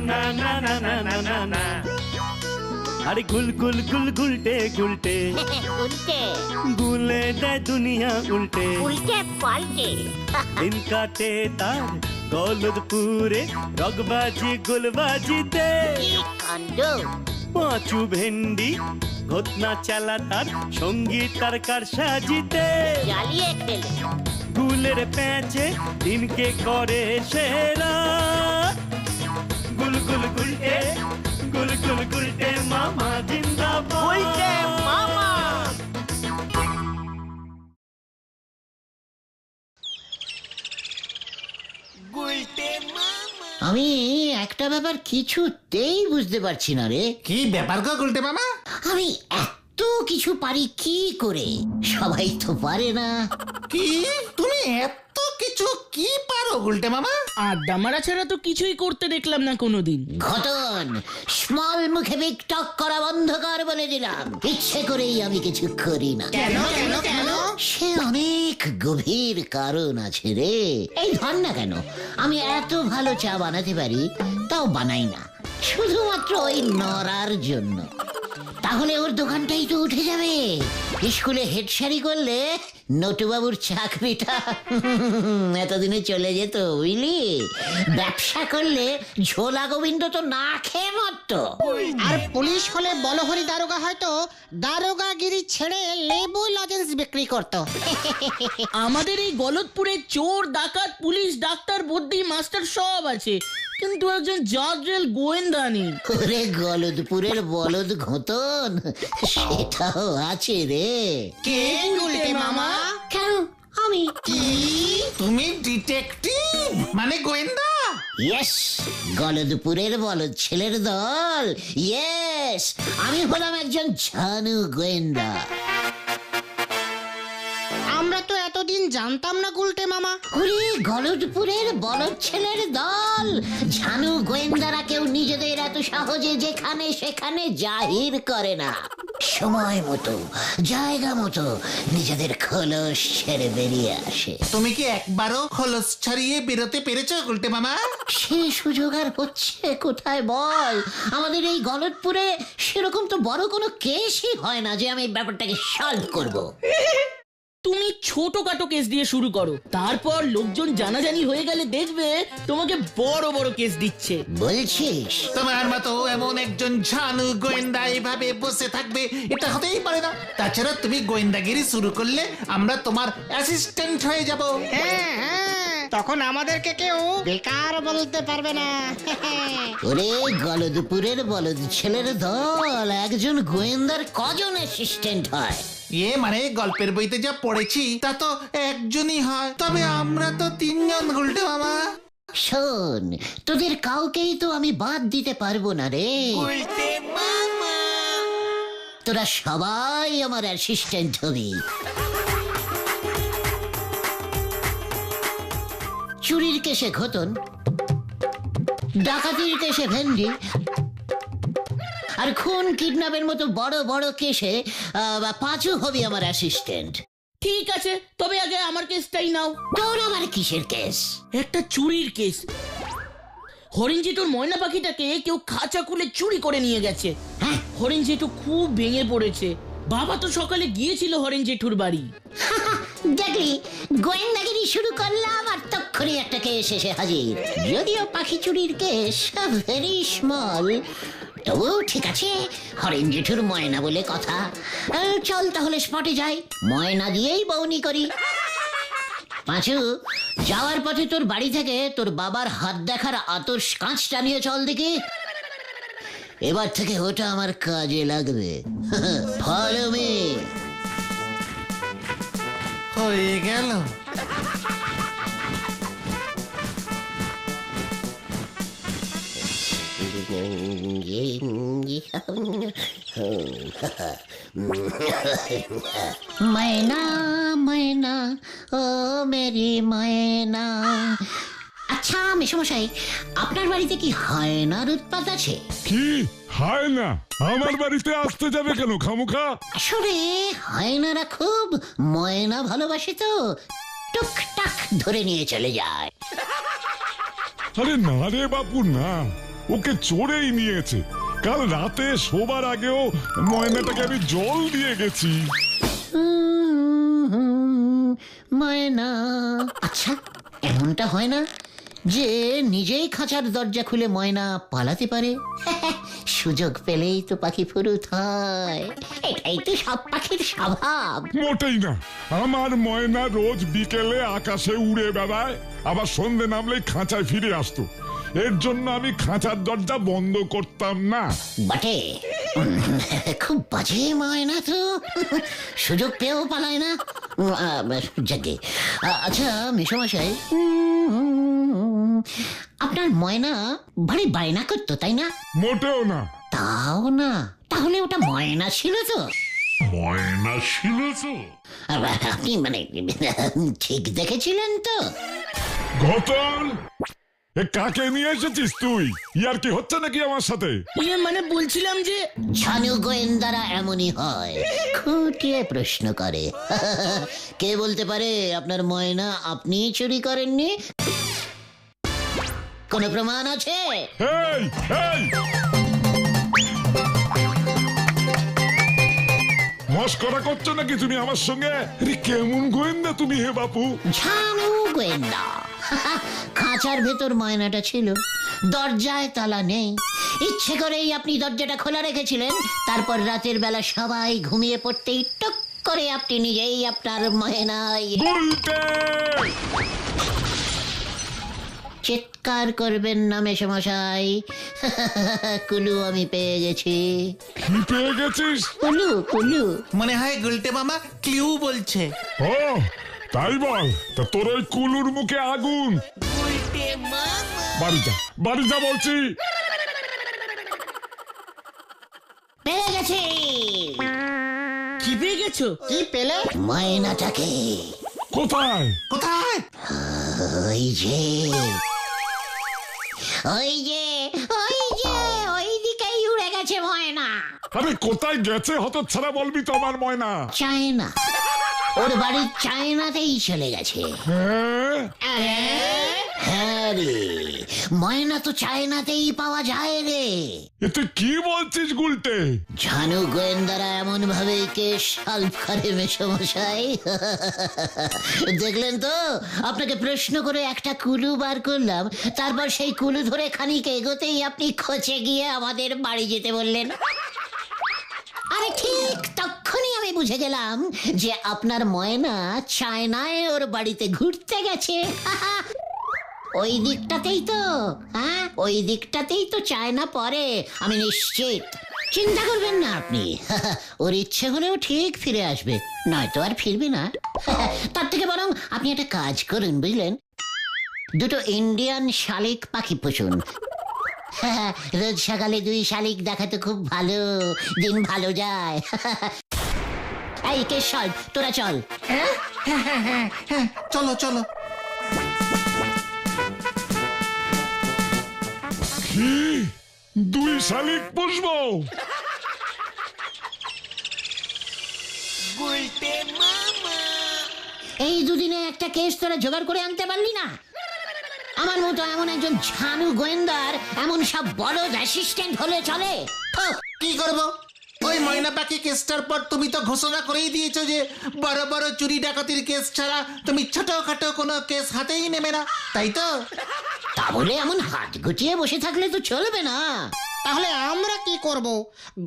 না না না না না না না। আরে গুল গুল গুল গুলটে গুলটে উল্টে গুলে দেয় দুনিয়া উল্টে। উল্টে পাল্টে দিন কাটে তার গলদপুরে রগবাজি গুলবাজিতে। কি কাণ্ড! পাঁচু ভেন্ডি ঘটনা চালা তার সঙ্গীত তার কার সাজিতে। জ্বালিয়ে খেলে গুলের প্যাঁচে দিনকে করে সেরা। গুল গুল গুলটে গুল গুল গুলটে মামা জিন্দাবাদ। উল্টে মামা। আমি একটা ব্যাপার কিছুতেই বুঝতে পারছি না রে। কি ব্যাপার গো গুলটে মামা? আমি এত কিছু পারি কি করে? সবাই তো পারে না। কি তুমি এত কিছু কি পারো গুলটে মামা? আড্ডা মারা ছাড়া তো কিছুই করতে দেখলাম না কোনোদিন। ঘটন, স্মল মুখে বিগ টক করা বন্ধ কর বলে দিলাম। ইচ্ছে করেই আমি কিছু করি না। কেন কেন কেন? সে অনেক গভীর কারণ আছে রে। এই ধর না কেন, আমি এত ভালো চা বানাতে পারি, তাও বানাই না শুধুমাত্র ওই নড়ার জন্য। তাহলে ওর দোকানটাই তো উঠে যাবে। স্কুলে হেডসারি করলে নটুবাবুর চাকরিটা এতদিনে চলে যেত, বুঝলি? ব্যবসা করলে ঝোলা গোবিন্দ তো না খেয়ে মরতো। আর পুলিশ হলে বলহরি দারোগা হয়তো দারোগাগিরি ছেড়ে লেবু লজেন্স বিক্রি করতো। আমাদের এই গলতপুরে চোর, ডাকাত, পুলিশ, ডাক্তার, বদ্যি, মাস্টার সব আছে, কিন্তু একজন জজরেল গোয়েন্দা নেই। ওরে গলদপুরের বলদ ঘটন, সেটাও আছে রে। কে গুলটে মামা? কেন আমি? কি তুমি ডিটেকটিভ মানে গোয়েন্দা? ইয়েস, গলদপুরের বলদ ছেলের দল। ইয়েস, আমি হলাম একজন ঝানু গোয়েন্দা। আমরা তো এতদিন জানতাম না গুলটে মামা। ওরে গলদপুরের বলদ ছেলের দল, ঝানু গোয়েন্দারা কেউ নিজেদের এত সহজে যেখানে সেখানে জাহির করে না। সময় মতো, জায়গা মতো নিজেদের খোলস ছেড়ে বেরিয়ে আসে। তুমি কি একবারও খোলস ছাড়িয়ে বেরোতে পেরেছো গুলটে মামা? সে সুযোগ আর হচ্ছে কোথায় বল? আমাদের এই গলদপুরে সেরকম তো বড় কোনো কেসই হয় না যে আমি ব্যাপারটাকে সলভ করব। তুমি ছোটখাটো কেস দিয়ে শুরু করো, তারপর লোকজন জানাজানি হয়ে গেলে দেখবে তোমাকে বড় বড় কেস দিচ্ছে। বলছিস? তোমার মতো এমন একজন ঝানু গোয়েন্দা এইভাবে বসে থাকবে এটা হতেই পারে না। তাছাড়া তুমি গোয়েন্দাগিরি শুরু করলে আমরা তোমার অ্যাসিস্ট্যান্ট হয়ে যাব। হ্যাঁ হ্যাঁ, তখন আমাদেরকে কেউ বেকার বলতে পারবে না। ওরে গলদপুরের বলদ ছেলের দল, একজন গোয়েন্দার কজন অ্যাসিস্ট্যান্ট হয়? মানে গল্পের বইতে যা পড়েছি তা তো একজনই হয়, তবে আমরা তো তিনজন গুলটে মামা। শোন, তোদের কাউকেই তো আমি বাদ দিতে পারবো না রে। তোরা সবাই আমার অ্যাসিস্ট্যান্ট হবি। চুরির কেসে ঘটন, ডাকাতির কেসে ভেন্ডি, আর খুন কিডন্যাপের মতো বড় বড় কেসে পাঁচু হবি আমার অ্যাসিস্ট্যান্ট। ঠিক আছে, তবে আগে আমার কেসটাই নাও। তোর আমার কিসের কেস? একটা চুরির কেস। হরিণ জেঠুর ময়না পাখিটাকে কেউ খাঁচা খুলে চুরি করে নিয়ে গেছে। হ্যাঁ, হরিণ জেঠু খুব ভেঙে পড়েছে। বাবা তো সকালে গিয়েছিল হরিণ জেঠুর বাড়ি। দেখলি, গোয়েন্দাগিরি শুরু করলাম আর তক্ষুনি একটা কেস এসে হাজির। যদিও পাখি চুরির কেস ভেরি স্মল, তবু ঠিক আছে, হরেন জেঠুর ময়না বলে কথা। চল তাহলে স্পটে যাই, ময়না দিয়েই বউনি করি। পাঁচু, যাওয়ার পথে তোর বাড়ি থেকে তোর বাবার হাত দেখার আতর কাঁচটা নিয়ে চল দেখি। এবার থেকে ওটা আমার কাজে লাগবে। Follow me. হয়ে গেল। मैना मैना ও মেরি ময়না। আচ্ছা মেশমশাই, আপনার বাড়িতে কি হায়নার উৎপাত আছে? কি হয় না? আমার বাড়িতে আসতে যাবে কেন খামুখা? আসলে হায়নারা খুব ময়না ভালোবাসে তো, টুকটাক ধরে নিয়ে চলে যায়। আরে না রে বাপু না, ওকে চোরেই নিয়েছে। কাল রাতে শোবার আগেও ময়নাটাকে আমি জল দিয়ে গেছি। ময়না, আচ্ছা এমনটা হয় না যে নিজেই খাঁচার দরজা খুলে ময়না পালাতে পারে? সুযোগ পেলেই তো পাখি ফুরুত হয়, এটাই তো সব পাখির স্বভাব। মোটেই না, আমার ময়না রোজ বিকেলে আকাশে উড়ে বেড়ায়, আবার সন্ধে নামলেই খাঁচায় ফিরে আসতো। এর জন্য আমি খাঁচার দরজা বন্ধ করতাম না। বটে, খুব বাজে ময়না তো, সুযোগ পেয়েও পালায় না। যাকে আচ্ছা মেশামশাই, আপনার ময়না ভারী বায়না করতো তাই না? মোটেও না। তাও না? তাহলে ওটা ময়না ছিল তো? ময়না ছিল তো? আপনি মানে ঠিক দেখেছিলেন তো? ঘটন, এ কাকে নিয়ে এসেছিস তুই? ইয়ার কি হচ্ছে নাকি আমার সাথে? ইয়ে মানে বলছিলাম যে ছানু গোয়েন্দারা এমনই হয়, খুঁটিয়ে প্রশ্ন করে। কে বলতে পারে আপনার ময়না আপনি চুরি করেননি? কোনো প্রমাণ আছে? এই এই, মস্করা করছো নাকি তুমি আমার সঙ্গে? আরে কেমন গোয়েন্দা তুমি হে বাপু? ছানু গোয়েন্দা। খাঁচার ভেতর ময়নাটা ছিল, দরজায় তালা নেই, ইচ্ছে করেই আপনি দরজাটা খোলা রেখেছিলেন। তারপর রাতের বেলা সবাই ঘুমিয়ে পড়তেই টক করে আপনি নিজেই আপনার ময়নায় বলতে চিৎকার করবেন না মেশামশাই, কুলু আমি পেয়ে গেছি। কি পেয়ে গেছিস? কুলু কুলু। মনে হয় গুলটে মামা ক্লিউ বলছে। ও তাই বল, তা তোর ওই কুলুর মুখে আগুন। বাড়ি যা, বাড়ি যা বলছি। পেয়ে গেছি। কি পেয়ে গেছো? কি পেলে? ময়নাটাকে। কোথায়? কোথায়? ওই যে ওই যে ওই যে ওই দিকেই উড়ে গেছে ময়না। আরে কোথায় গেছে হতচ্ছাড়া বলবি তো আমার ময়না? চায়না, ওর বাড়ির চায়নাতেই চলে গেছে। হ্যাঁ রে, ময়না তো চায়নাতেই পাওয়া যায় রে। এ তুই কি বলছিস গুলটে? ঝানু গোয়েন্দারা এমন ভাবে কেস সলভ করে মেশামশাই। দেখলেন তো, আপনাকে প্রশ্ন করে একটা কুলু বার করলাম, তারপর সেই কুলু ধরে খানিক এগোতেই আপনি খোঁচে গিয়ে আমাদের বাড়ি যেতে বললেন। আরে ঠিক তখনই আমি বুঝে গেলাম যে আপনার ময়না চায়নায় ওর বাড়িতে ঘুরতে গেছে। ওই দিকটাতেই তো, হ্যাঁ ওই দিকটাতেই তো চায়না পড়ে, আমি নিশ্চিত। চিন্তা করবেন না আপনি, ওর ইচ্ছে হলেও ঠিক ফিরে আসবে, নয়তো আর ফিরবে না। তার থেকে বরং আপনি একটা কাজ করুন বুঝলেন, দুটো ইন্ডিয়ান শালিক পাখি পুষুন। রোজ সকালে 2 শালিক দেখাতে খুব ভালো, দিন ভালো যায়। এই কে সল, তোরা চল। চলো চলো। কি 2 শালিক পুষবো? এই দুদিনে একটা কেস তোরা জোগাড় করে আনতে পারলি না? আমার মতো এমন একজন ঝানু গোয়েন্দার এমন সব বড় অ্যাসিস্ট্যান্ট হলে চলে? কি করব? ওই ময়না পাখি কেসটার পর তুমি তো ঘোষণা করেই দিয়েছো যে বড় বড় চুরি ডাকাতির কেস ছাড়া তুমি ছোটখাটো কোনো কেস হাতেই নেবে না, তাই তো? তা বলে এমন হাত গুটিয়ে বসে থাকলে তো চলবে না। তাহলে আমরা কি করব?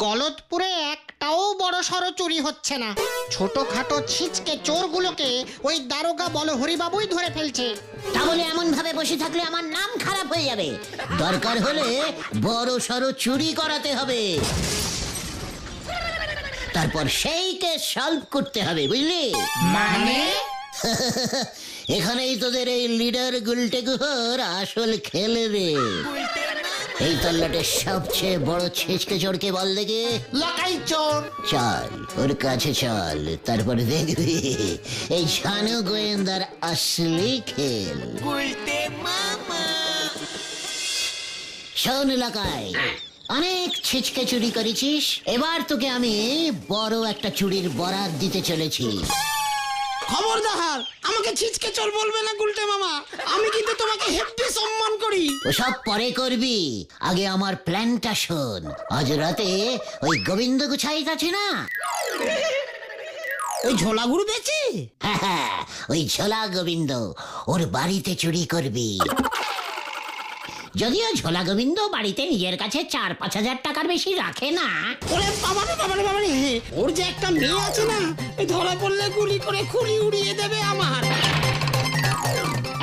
গলতপুরে একটাও বড় সড়ো চুরি হচ্ছে না, ছোটখাটো ছিচকে চোরগুলোকে ওই দারোগা বলহরিবাবুই ধরে ফেলছে। তা বলে এমন ভাবে বসে থাকলে আমার নাম খারাপ হয়ে যাবে। দরকার হলে বড় সড়ো চুরি করাতে হবে, তারপর সেই কেস সলভ করতে হবে, বুঝলি? মানে? এখানেই তোদের এই লিডার গুলটে গুহর আসল খেল রে। এই তল্লাটের সবচেয়ে বড় ছেচকে চোরকে বল দেখে। লাকাই চোর। চল ওর কাছে চল, তারপরে দেখবি এই ঝানু গোয়েন্দার আসলি খেল। শোন এলাকায়, অনেক ছিচকে চুরি করেছিস, এবার তোকে আমি বড় একটা চুরির বরাত দিতে চলেছি। খবরদার আমাকে ছিচকে চোর বলবে না গুলটে মামা, আমি কিন্তু তোমাকে হেব্বি সম্মান করি। ওসব পরে করবি, আগে আমার প্ল্যানটা শোন। আজ রাতে ওই গোবিন্দ গুছাইত আছে না, ওই ঝোলা গুরু বেচে? হ্যাঁ, ওই ঝোলা গোবিন্দ, ওর বাড়িতে চুরি করবি। যদিও ঝোলা গোবিন্দ বাড়িতে নিজের কাছে 4-5 হাজার টাকার বেশি রাখে না। ওরে বাবারে বাবারে বাবারে, ওর যে একটা মেয়ে আছে না, এই ধরা পড়লে গুলি করে খুলি উড়িয়ে দেবে আমার।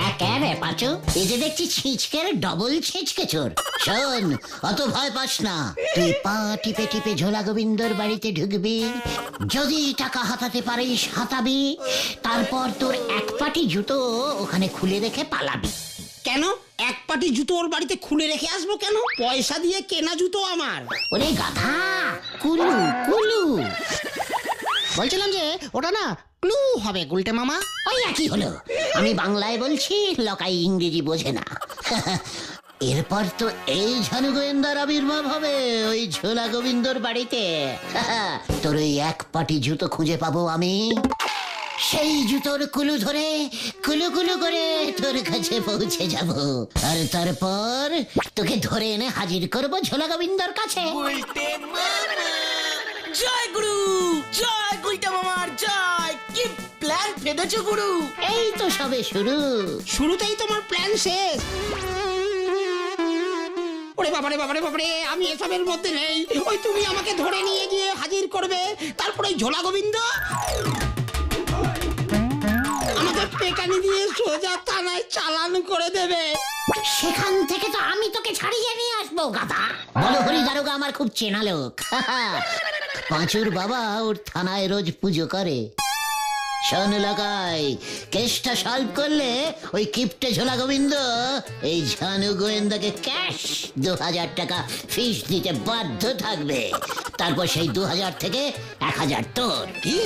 একেবারে পাচু, এই যে দেখছি ছিচকের ডবল ছিচকে চোর। শোন, অত ভয় পাস না, তুই পা টিপে টিপে ঝোলা গোবিন্দর বাড়িতে ঢুকবি। যদি টাকা হাতাতে পারিস হাতাবি, তারপর তোর এক পাটি জুতো ওখানে খুলে রেখে পালাবি। কেন এক পাটি জুতো ওর বাড়িতে খুলে রেখে আসবো কেন? পয়সা দিয়ে কেনা জুতো আমার। ওরে গাধা, কুলু কুলু। বলছিলাম যে ওটা না ক্লু হবে গুলটে মামা। ওই একই হলো, আমি বাংলায় বলছি, লোকাই ইংরেজি বোঝে না। এরপর তো এই ঝানু গোয়েন্দার আবির্ভাব হবে ওই ঝোলা গোবিন্দর বাড়িতে। তোর ওই এক পাটি জুতো খুঁজে পাবো আমি, সেই জুতোর কুলু ধরে কুলু কুলু করে তোর কাছে পৌঁছে যাব, আর তারপর তোকে ধরে এনে হাজির করবো ঝোলা গোবিন্দর কাছে। জয় গুরু, জয় গুলটে মামার জয়। কি প্ল্যান ফেলেছো গুরু? এই তো সবে শুরু। শুরুতেই তোমার প্ল্যান শেষ। ওরে বাবারে বাবারে বাবারে, আমি এসবের মধ্যে নেই। ওই তুমি আমাকে ধরে নিয়ে গিয়ে হাজির করবে, তারপরে ঝোলা গোবিন্দ আমাকে পেটানি দিয়ে সোজা থানায় চালান করে দেবে। সেখান থেকে তো আমি তোকে ছাড়িয়ে নিয়ে আসবো গাধা। বলো হরি দারোগা আমার খুব চেনা লোক। পাঁচুর বাবা ওর থানায় রোজ পুজো করে। শোন লাগাই, কেসটা সলভ করলে ওই কিপটে ঝোলা গোবিন্দ এই ঝানু গোয়েন্দাকে ক্যাশ 2000 টাকা ফিস দিতে বাধ্য থাকবে। তারপর সেই 2000 থেকে 1000 তোর। কি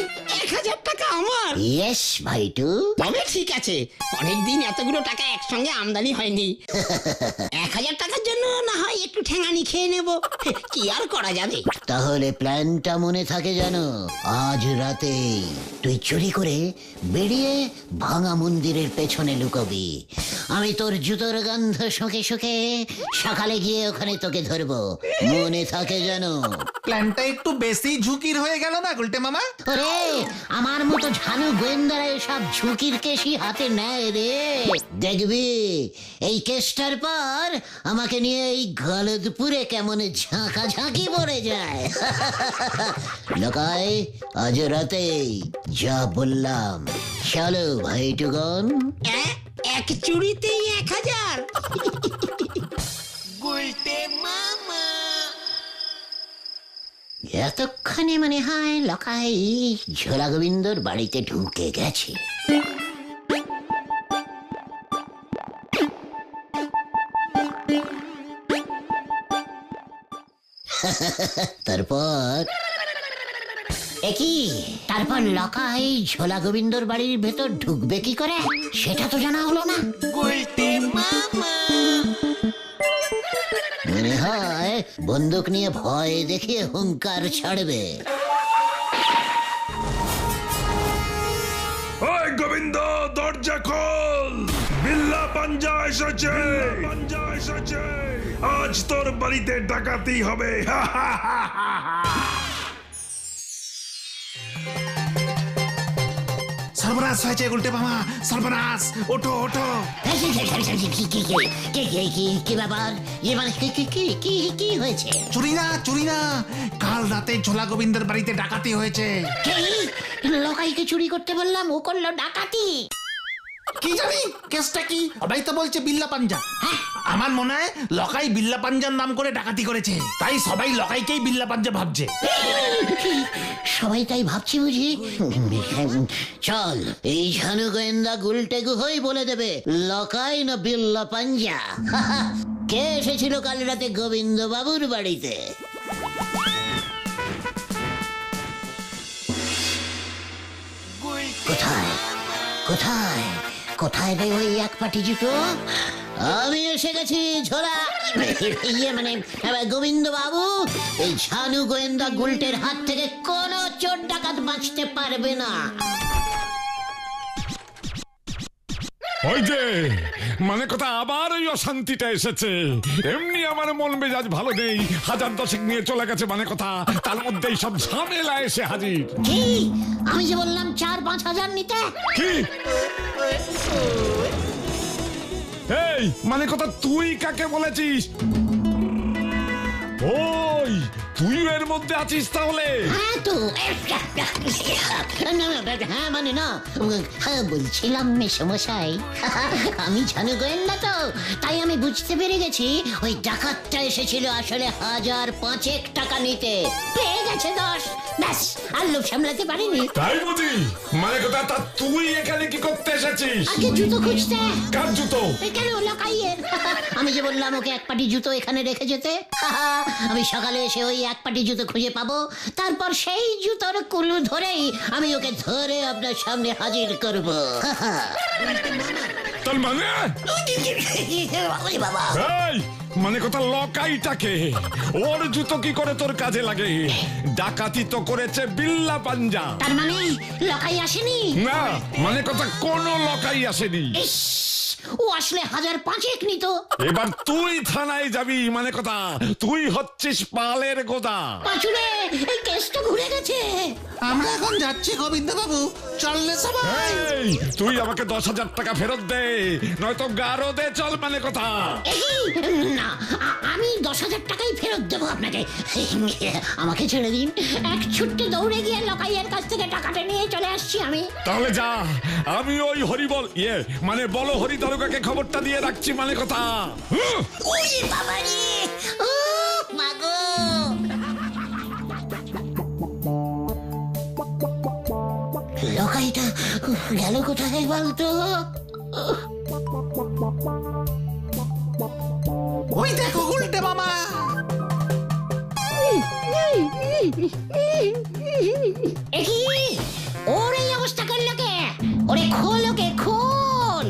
1000 টাকা আমার? ইয়েস ভাইটু। তবে ঠিক আছে, অনেকদিন এতগুলো টাকা একসঙ্গে আমদানি হয়নি। 1000 টাকার জন্য না হয় একটু ঠেঙানি খেয়ে নেব, কি আর করা যাবে। তাহলে প্ল্যানটা মনে থাকে জানো, আজ রাতে তুই চুরি করে বেরিয়ে ভাঙা মন্দিরের পেছনে লুকোবি। আমি তোর জুতোর গন্ধ শুকে শুকে সকালে গিয়ে ওখানে তোকে ধরবো, মনে থাকে জানো। প্ল্যানটা একটু বেশি ঝুঁকির হয়ে গেল না গুলটে মামা? ওরে, আমার মতো ঝানু গোয়েন্দারা এসব ঝুঁকির কেসই হাতে নেয় রে। দেখবি এই কেসটার পর আমাকে নিয়ে এই গলদপুরে কেমন ঝাঁকাঝাঁকি পড়ে যায়। লোকাই, আজ রাতেই যা বললাম, চলো ভাইটুগন। এক চুরিতেই 1000? এতক্ষণে মনে হয় লোকাই ঝোলা গোবিন্দর বাড়িতে ঢুকে গেছে। তারপর একই, তারপর লকাই ঝোলা গোবিন্দর বাড়ির ভেতর ঢুকবে কি করে সেটা তো জানা হলো না। মনে হয় বন্দুক নিয়ে ভয় দেখিয়ে হুঙ্কার ছাড়বে। ওই গোবিন্দ, দরজা খোল, বিল্লা পাঞ্জা এসেছে, পাঞ্জা এসেছে, আজ তোর বাড়িতে ডাকাতি হবে। সর্বনাশ হয়েছে গুলটে মামা, সর্বনাশ! ওঠো ওঠো। কি ব্যাপার? মানে কি হয়েছে? চুরি না, চুরি না, কাল রাতে ঝোলা গোবিন্দের বাড়িতে ডাকাতি হয়েছে। লোকাইকে চুরি করতে বললাম, ও করলো ডাকাতি। কি জানি কেসটা কি? সবাই তো বলছে বিল্লা পাঞ্জা। আমার মনে হয় লকাই বিল্লা পাঞ্জার নাম করে ডাকাতি করেছে, তাই সবাই লকাইকেই বিল্লা পাঞ্জা ভাবছে। সবাই তাই ভাবছি বুঝি। চল, এই ঝানু গোয়েন্দা গুলটে গুহই বলে দেবে লকাই না বিল্লা পাঞ্জা। কে এসেছিল কাল রাতে গোবিন্দ বাবুর বাড়িতে? কোথায় কোথায় কোথায় রে ওই এক পাটি জুতো? আমি এসে গেছি ঝোলা, মানে গোবিন্দ বাবু। এই ঝানু গোয়েন্দা গুলটের হাত থেকে কোনো চোর ডাকাত বাঁচতে পারবে না। ওই যে মানে কথা আবার ওই অশান্তিটা এসেছে। এমনি আমার মন মেজাজ ভালো নেই, 1000 নিয়ে চলে গেছে মানে কথা, তার মধ্যেই সব ঝামেলা এসে হাজির। কি আমি যে বললাম 4-5 হাজার নিতে? কি এই মানে কথা তুই কাকে বলেছিস? ওই তুই এর মধ্যে আছিস তাহলে? হ্যাঁ তো হ্যাঁ মানে না, হ্যাঁ বলছিলাম মেসমশাই, আমি জানো গোয়েন্দা তো, তাই আমি বুঝতে পেরে গেছি ওই ডাকাতটা এসেছিল আসলে 1005 টাকা নিতে, পেয়ে গেছে 10, ব্যাস আর লোভ সামলাতে পারিনি। তাই বুঝি? মানে কথা তা তুই এখানে কি করতে এসেছিস? আগে জুতো খুঁজতে। কার জুতো? কেন লকাইয়ের? আমি যে বললাম ওকে এক পাটি জুতো এখানে রেখে যেতে, আমি সকালে এসে ওই এক পাটি জুতো খুঁজে পাবো, তারপর সেই জুতোর কুলু ধরেই আমি ওকে ধরে আপনার সামনে হাজির করব। তোর মানে বাবা এই মানে কথা লকাইটাকে, ওর জুতো কি করে তোর কাজে লাগে? ডাকাতি তো করেছে বিল্লা পাঞ্জা। তার মানে লকাই আসেনি? না মানে কথা কোনো লকাই আসেনি। ইস, ও আসলে 1005 নিত। এবার তুই থানায় যাবি মানে কথা, তুই হচ্ছিস পালের গোদা। পাঁচুরে এই কেসটা ঘুরে গেছে। আমরা এখন যাচ্ছি গোবিন্দ বাবু, চললে সবাই। এই তুই আমাকে 10,000 টাকা ফেরত দে, নয়তো গারো দে চল মানে কথা। না আমি 10,000 টাকাই ফেরত দেবো আপনাকে, আমাকে ছেড়ে দিন। এক ছুট্টে দৌড়ে গিয়ে লকাইয়ের কাছ থেকে টাকাটা নিয়ে চলে আসছি আমি। তাহলে যা, আমি ওই হরিবল মানে বলো হরি দারোগাকে খবরটা দিয়ে রাখছি মানে কথা। ওই বাবারে, ও মাগো। লকাইটা গেল কোথায় বলতো? ওই দেখো উল্টে মামা। একি ওর এই অবস্থা করলো কে? ওরে খোল, ওকে খোল।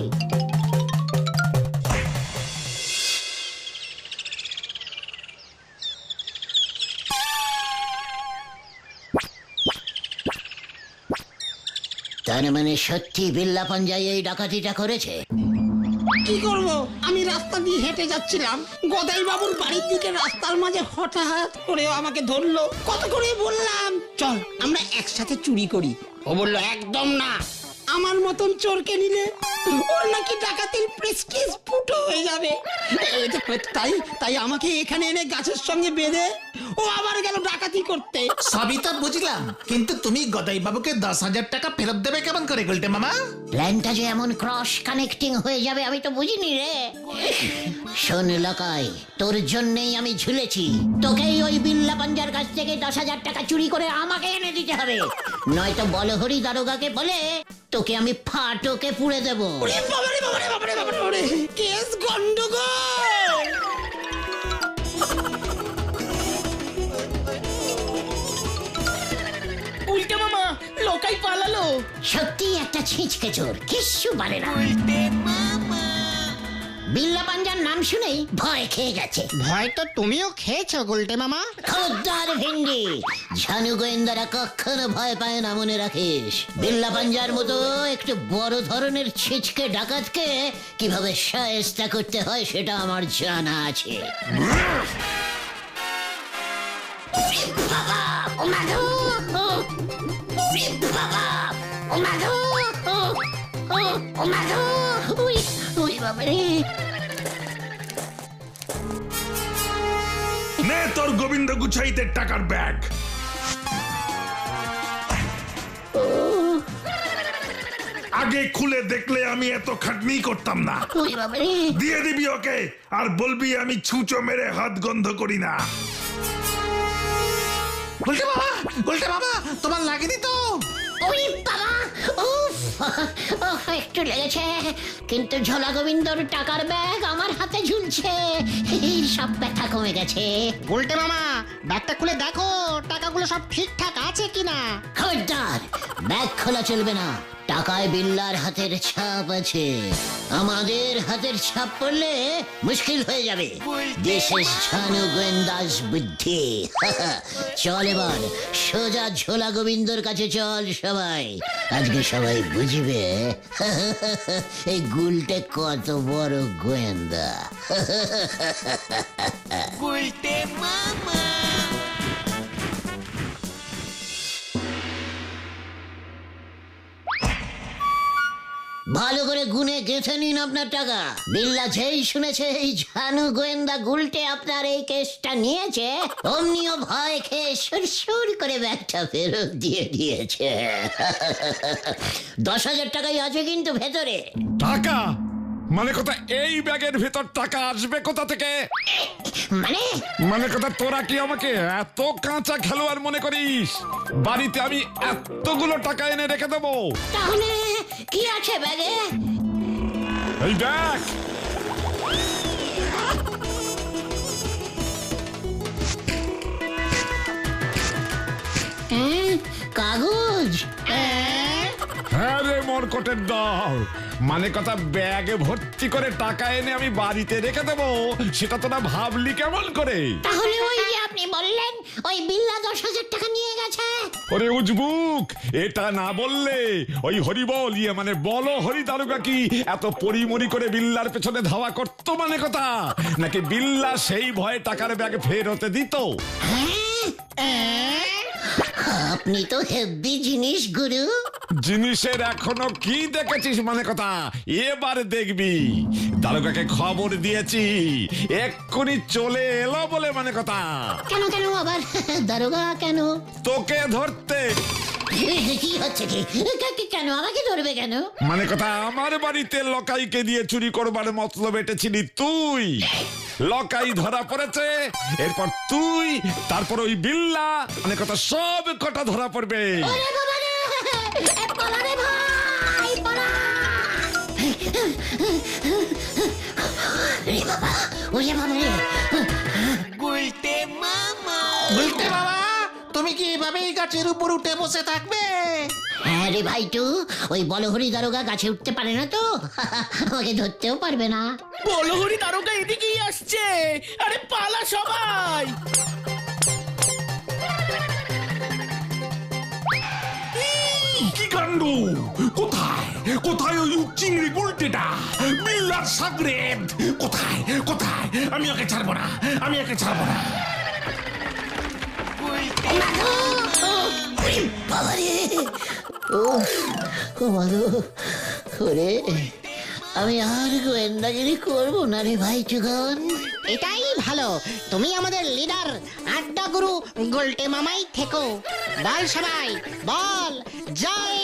তার মানে সত্যি বিল্লা পাঞ্জাই এই ডাকাতিটা করেছে? কি করব? আমি রাস্তা দিয়ে হেঁটে যাচ্ছিলাম, গদাই বাবুর বাড়ির দিকে রাস্তার মাঝে হঠাৎ করে আমাকে ধরলো। কত করে বললাম চল আমরা একসাথে চুরি করি, ও বললো একদম না, আমার মতন চোরকে নিলে ওর নাকি ডাকাতির প্রেস্টিজ ফুটো হয়ে যাবে। তাই তাই আমাকে এখানে এনে গাছের সঙ্গে বেঁধে ও আবার গেল ডাকাতি করতে। সবই তো বুঝলাম, কিন্তু তুমি গদাই বাবুকে 10,000 টাকা ফেরত দেবে কেমন করে গুলটে মামা? প্ল্যানটা যে এমন ক্রস কানেক্টিং হয়ে যাবে আমি তো বুঝিনি রে। শোন লকাই, তোর জন্যই আমি ঝুলেছি, তোকেই ওই বিল্লা পাঞ্জার কাছ থেকে 10,000 টাকা চুরি করে আমাকে এনে দিতে হবে, নয়তো বলহরি দারোগাকে বলে তোকে আমি ফাটকে পুড়ে দেবো। বাবারে বাবারে বাবারে বাবারে, কেস গন্ডগোল। উল্টে মামা লোকাই পালালো। সত্যি একটা ছিঁচকে চোর, কিচ্ছু পারে না। বিল্লা পাঞ্জার নাম শুনেই ভয় খেয়ে গেছে। ভয় তো তুমিও খেয়েছো গুলটে মামা। খোদ্দার ভিন্ডি, ঝানু গোয়েন্দারা কখনো ভয় পায় না, মনে রাখিস। বিল্লা পাঞ্জার মতো একটু বড় ধরনের ছিচকে ডাকাতকে কিভাবে শায়েস্তা করতে হয় সেটা আমার জানা আছে। বাবা ও মাধু, বাবা ও মাধু, ও মাধু, ওই বাবারে। নে তোর গোবিন্দ গুছাইতে টাকার ব্যাগ। আগে খুলে দেখলে আমি এত খাটনি করতাম না। ওই বাবারে। দিয়ে দিবি ওকে, আর বলবি আমি ছুঁচো মেরে হাত গন্ধ করি না। গুলটে মামা, গুলটে মামা, তোমার লাগেনি তো? ওই বাবা, উফ, একটু লেগেছে, কিন্তু ঝোলা গোবিন্দর টাকার ব্যাগ আমার হাতে ঝুলছে, এই সব ব্যথা কমে গেছে। গুলটে মামা ব্যাগটা খুলে দেখো টাকাগুলো সব ঠিকঠাক আছে কিনা। খবরদার, ব্যাগ খোলা চলবে না, টাকায় বিল্লার হাতের ছাপ আছে, আমাদের হাতের ছাপ পড়লে মুশকিল হয়ে যাবে। দেশের ছানু গোয়েন্দাস বুদ্ধি। চল এবার সোজা ঝোলা গোবিন্দর কাছে চল সবাই, আজকে সবাই বুঝবে এই গুলটে কত বড় গোয়েন্দা। ভালো করে গুনে গেঁথে নিন আপনার টাকা। বিল্লা যেই শুনেছে এই ঝানু গোয়েন্দা গুলটে আপনার এই কেসটা নিয়েছে, অমনিও ভয় খেয়ে সুরসুর করে ব্যাগটা ফেরত দিয়ে দিয়েছে। 10,000 টাকাই আছে কিন্তু ভেতরে। টাকা মানে কথা, এই ব্যাগের ভেতর টাকা আসবে কোথা থেকে? মানে কথা, তোরা কি আমাকে এত কাঁচা খেলোয়াড় মনে করিস? বাড়িতে আমি এতগুলো টাকা এনে রেখে দেবো? তাহলে কি আছে ব্যাগে? এই দেখ, কাগজ। হ্যাঁ রে মরকটের দল, মানে কথা ব্যাগে ভর্তি করে টাকা এনে আমি বাড়িতে রেখে দেবো, সেটা তোরা ভাবলি কেমন করে? তাহলে ওই যে আপনি বললেন ওই বিল্লা 10,000 টাকা নিয়ে গেছে। ওরে উজবুক, এটা না বললে ওই হরিবল মানে বলো হরি দারোগা কি এত পরিমরি করে বিল্লার পেছনে ধাওয়া করতো মানে কথা, নাকি বিল্লা সেই ভয়ে টাকার ব্যাগ ফেরতে দিত? আপনি তো হেভি জিনিস গুরু। জিনিসের এখনো কি দেখেছিস মানে কথা? এবার দেখবি। দারোগাকে খবর দিয়েছি, এক্ষুনি চলে এলো বলে মানে কথা। কেন আবার দারোগা কেন? তোকে ধরতে। কি হচ্ছে কি? কেন আমাকে ধরবে কেন? মানে কথা, আমার বাড়িতে লকাইকে দিয়ে চুরি করবার মতলব এটেছিলি তুই। লকাই ধরা পড়েছে, এরপর তুই, তারপর ওই বিল্লা, মানে কথা সব কটা ধরা পড়বে। ওরে বাবা রে! পালা রে ভাই, পালা! ওরে বাবা, ওরে বাবা রে! বলতে বাবা, তুমি কি এভাবেই গাছের উপর উঠে বসে থাকবে? হ্যাঁ রে ভাইটু, ওই বলহরি দারোগা গাছে উঠতে পারে না তো, আমাকে ধরতেও পারবে না। বলহরি দারোগা এদিকেই আসছে, আরে পালা সবাই। কি কাণ্ড! কোথায় কোথায় ওই চিংড়ি গুলটেটা, বিল্লার সাগরেদ? কোথায় কোথায়? আমি ওকে ছাড়বো না, আমি ওকে ছাড়বো না। বাবা রে! ও মাগো, ওরে, আমি আর গোয়েন্দাগিরি করবো না রে ভাই চুগন। এটাই ভালো, তুমি আমাদের লিডার আড্ডা গুরু গোলটে মামাই থেকো। বল সবাই, বল জয়